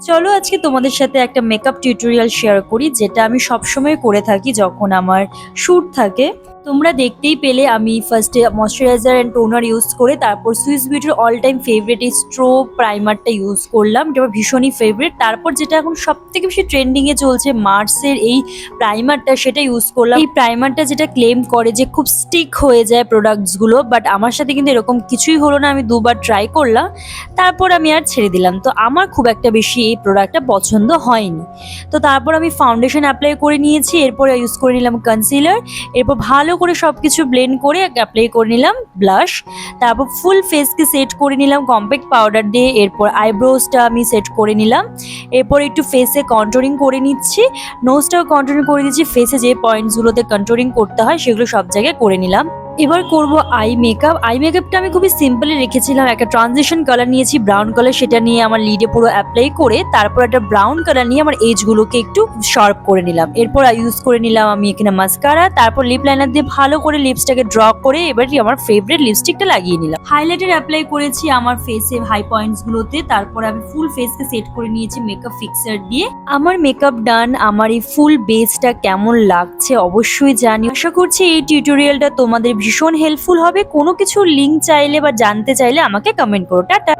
চলো আজকে তোমাদের সাথে একটা মেকআপ টিউটোরিয়াল শেয়ার করি, যেটা আমি সবসময় করে থাকি যখন আমার শ্যুট থাকে। তোমরা দেখতেই পেলে আমি ফার্স্টে ময়শ্চারাইজার অ্যান্ড টোনার ইউজ করে তারপর সুইস বিউটির অল টাইম ফেভারিট এই স্ট্রো প্রাইমারটা ইউজ করলাম, যেটা আমার ভীষণই ফেভারিট। তারপর যেটা এখন সব থেকে বেশি ট্রেন্ডিংয়ে চলছে মার্সের এই প্রাইমারটা, সেটা ইউজ করলাম। এই প্রাইমারটা যেটা ক্লেম করে যে খুব স্টিক হয়ে যায় প্রোডাক্টসগুলো, বাট আমার সাথে কিন্তু এরকম কিছুই হলো না। আমি দুবার ট্রাই করলাম, তারপর আমি আর ছেড়ে দিলাম। তো আমার খুব একটা বেশি এই প্রোডাক্টটা পছন্দ হয়নি। তো তারপর আমি ফাউন্ডেশন অ্যাপ্লাই করে নিয়েছি, এরপর ইউজ করে নিলাম কনসিলার, এরপর ভালো করে সব কিছু ব্লেন্ড করে অ্যাপ্লাই করে নিলাম ব্লাশ। তারপর ফুল ফেসকে সেট করে নিলাম কম্প্যাক্ট পাউডার দিয়ে। এরপর আইব্রোজটা আমি সেট করে নিলাম, এরপর একটু ফেসে কন্ট্রোলিং করে নিচ্ছি, নোজটাও কন্ট্রোলিং করে দিচ্ছি। ফেসে যে পয়েন্টসগুলোতে কন্ট্রোলিং করতে হয় সেগুলো সব জায়গায় করে নিলাম। এবার করব আই মেকআপ। আই মেকআপটা আমি খুবই সিম্পলি রেখেছিলাম। একটা ট্রানজিশন কালার নিয়েছি ব্রাউন কালার, সেটা নিয়ে আমার লিডে পুরো অ্যাপ্লাই করে তারপর একটা ব্রাউন কালার নিয়ে আমার এজগুলোকে একটু শার্প করে নিলাম। এরপর ইউজ করে নিলাম আমি এখানে মাস্কারা, তারপর লিপ লাইনার দিয়ে ভালো করে লিপসটাকে ড্র করে এবারই আমার ফেভারিট লিপস্টিকটা লাগিয়ে নিলাম। হাইলাইটার অ্যাপ্লাই করেছি আমার ফেসে হাই পয়েন্টসগুলোতে, তারপর আমি ফুল ফেসকে সেট করে নিয়েছি মেকআপ ফিক্সার দিয়ে। আমার মেকআপ ডান। আমার এই ফুল বেসটা কেমন লাগছে অবশ্যই জানি। আশা করছি এই টিউটোরিয়ালটা তোমাদের ভীষণ হেল্পফুল হবে। কোনো কিছু লিঙ্ক চাইলে বা জানতে চাইলে আমাকে কমেন্ট করো। টাটা।